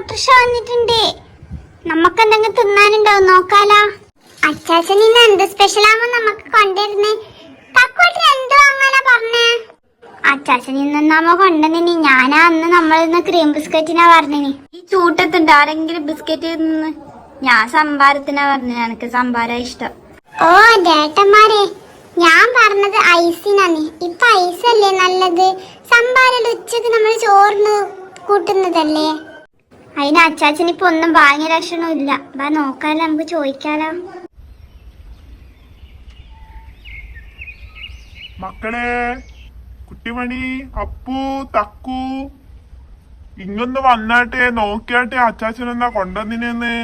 ഓട്ടർഷ വന്നിട്ടുണ്ട്. നമുക്ക് എന്തെങ്കിലും തിന്നാനുണ്ടോ നോക്കാലോ. അച്ചാച്ചൻ ഇന്ന് എന്ത് സ്പെഷ്യലാമോ നമുക്ക് കൊണ്ടുവരുന്നേ. തക്കോട്ടിന് എന്ത് വാങ്ങാനാ പറഞ്ഞേ? അച്ചാച്ചൻ ഇന്നാമോ കൊണ്ടുവന്നിനി. ഞാനാ അന്ന് നമ്മളിന്ന് ക്രീം ബിസ്ക്കറ്റിനാ പറഞ്ഞിനി. ഈ ചൂട്ടത്തുണ്ട് ആരെങ്കിലും ബിസ്ക്കറ്റ് നിന്ന്? ഞാൻ സംഭാരത്തിനാ പറഞ്ഞു. എനിക്ക് സംഭാര ഇഷ്ടം. ഓ ചേട്ടന്മാരെ, ഞാൻ പറഞ്ഞത് ഐസിനാണ്. ഇപ്പൊ ഐസല്ലേ നല്ലത്. സംഭാരം ഉച്ചക്ക് നമ്മൾ ചോറിന് കൂട്ടുന്നതല്ലേ. അതിന് അച്ചാച്ചന് ഇപ്പൊ ഒന്നും ഭാഗ്യ ലക്ഷണവും ഇല്ല. വാ നോക്കാലോ, നമുക്ക് ചോദിക്കാലോ. മക്കളെ, കുട്ടിമണി, അപ്പു, തക്കു, ഇങ്ങൊന്ന് വന്നാട്ടെ, നോക്കിയാട്ടെ അച്ചാച്ചൻ എന്നാ കൊണ്ടുവന്നിനെന്ന്.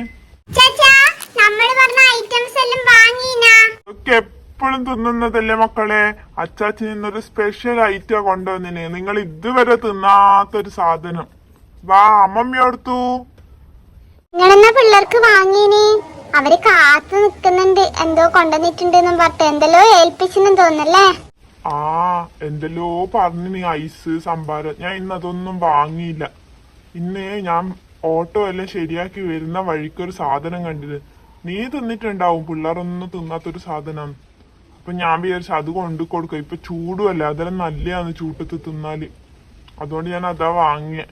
എപ്പോഴും തിന്നുന്നതല്ലേ മക്കളെ. അച്ചാച്ചൻ ഇന്നൊരു സ്പെഷ്യൽ ഐറ്റാ കൊണ്ടുവന്നിന്. നിങ്ങൾ ഇതുവരെ തിന്നാത്തൊരു സാധനം. വാ, അമ്മമ്മയോർത്തു. നിങ്ങളെന്നാ പിള്ളേർക്ക് വാങ്ങീനി. അവര് കാത്തു നിക്കുന്നുണ്ട്. എന്തോ കൊണ്ടുവന്നിട്ടുണ്ടെന്നും പറഞ്ഞിട്ട് എന്തെല്ലോ ഏൽപ്പിച്ചെന്നും തോന്നല്ലേ. ആ, എന്തെല്ലോ പറഞ്ഞു നീ. ഐസ്, സംഭാരം. ഞാൻ ഇന്ന് അതൊന്നും വാങ്ങിയില്ല. ഇന്ന് ഞാൻ ഓട്ടോ എല്ലാം ശരിയാക്കി വരുന്ന വഴിക്കൊരു സാധനം കണ്ടത്. നീ തിന്നിട്ടുണ്ടാവും. പിള്ളേരൊന്നും തിന്നാത്തൊരു സാധനം. അപ്പൊ ഞാൻ വിചാരിച്ചു അത് കൊണ്ടു കൊടുക്ക. ഇപ്പൊ ചൂടുമല്ല, അതെല്ലാം നല്ലതാണ് ചൂട്ടത്ത് തിന്നാല്. അതുകൊണ്ട് ഞാൻ അതാ വാങ്ങിയ.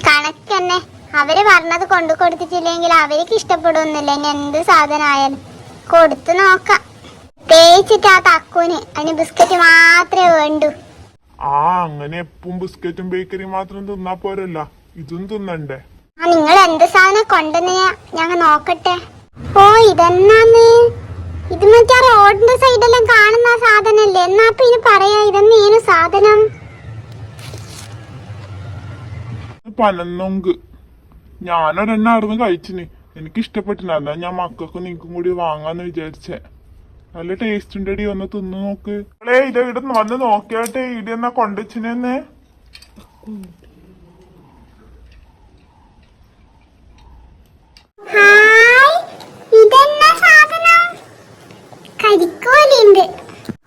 കണക്കന്നെ. അവര് പറഞ്ഞത് കൊണ്ടു കൊടുത്തിട്ടില്ലെങ്കിൽ അവർക്ക് ഇഷ്ടപ്പെടുന്നില്ല. ഇനി എന്ത് സാധനമായാലും കൊടുത്തു നോക്കാം. തേച്ചിട്ട് ആ തക്കൂന് അതിന് ബിസ്ക്കറ്റ് മാത്രമേ വേണ്ടൂ. ആ, അങ്ങനെ എപ്പം ബിസ്ക്കറ്റും ബേക്കറിയും മാത്രം തിന്നാ പോരല്ല, ഇതും തിന്നണ്ടേ. ആ, നിങ്ങൾ എന്ത് സാധനം കൊണ്ടുവന്ന ഞങ്ങൾ നോക്കട്ടെ. ഓ, ഇതെന്നാന്ന്? ഇത് മറ്റേ റോഡിന്റെ സൈഡെല്ലാം കാണുന്ന സാധനല്ലേ? എന്നാ അപ്പൊ ഇനി പറയാ, ഇതെന്നേനു സാധനം? പനന്നൊങ്ക്. ഞാനൊരെണ്ണ അവിടുന്ന് കഴിച്ചിന്. എനിക്ക് ഇഷ്ടപ്പെട്ടില്ല. അതാ ഞാൻ മക്കൾക്കും നിനക്കും കൂടി വാങ്ങാന്ന് വിചാരിച്ചേ. നല്ല ടേസ്റ്റ് ഉണ്ടടി, ഒന്ന് തിന്നു നോക്ക്. ഇത് ഇവിടെ വന്ന് നോക്കിയാട്ടെ. ഇവിടെ എന്നാ കൊണ്ടുവച്ചിനെന്ന്.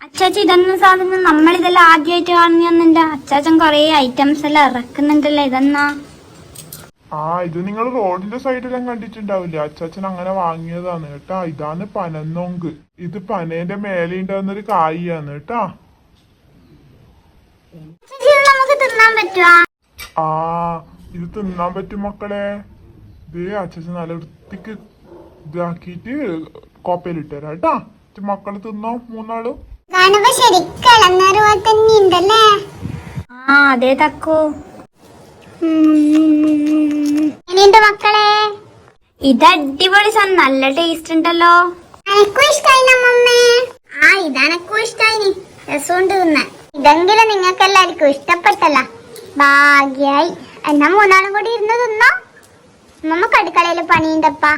അച്ചാച്ച, ഇതൊന്നും സാധനം നമ്മളിതെല്ലാം ആദ്യമായിട്ട് കാണുന്നുണ്ട്. അച്ചാച്ചൻ കൊറേ ഐറ്റംസ് എല്ലാം ഇറക്കുന്നുണ്ടല്ലോ. ഇതെന്നാ? ആ, ഇത് നിങ്ങൾ റോഡിന്റെ സൈഡിലും കണ്ടിട്ടുണ്ടാവില്ലേ. അച്ചാച്ചൻ അങ്ങനെ വാങ്ങിയതാണ് കേട്ടാ. ഇതാണ് പനന്നൊങ്ക്. ഇത് പനേന്റെ മേലെ ഉണ്ടാകുന്നൊരു കായാണ് കേട്ടാ. ആ, ഇത് തിന്നാൻ പറ്റും മക്കളെ. ഇത് അച്ചാച്ചൻ നല്ല വൃത്തിക്ക് ഇതാക്കിട്ട് കോപ്പയിലിട്ടരാ കേട്ടാ. മക്കള് തിന്നോ, മൂന്നാളും. ആ, അതെ തക്കു. മക്കളെ, ഇത് അടിപൊളി സാധനം. നല്ല ടേസ്റ്റ് ഉണ്ടല്ലോ. എനക്കും ഇഷ്ടായി. ആ, ഇതെനക്കും ഇഷ്ടായി. രസമുണ്ട് തിന്നാൻ. ഇതെങ്കിലും നിങ്ങൾക്ക് എല്ലാവർക്കും ഇഷ്ടപ്പെട്ടല്ല. ഭാഗ്യായി. എന്നാ മൂന്നാളും കൂടി ഇരുന്ന് തിന്നോ. നമുക്ക് അടുക്കളയില് പണിയുണ്ടപ്പാ.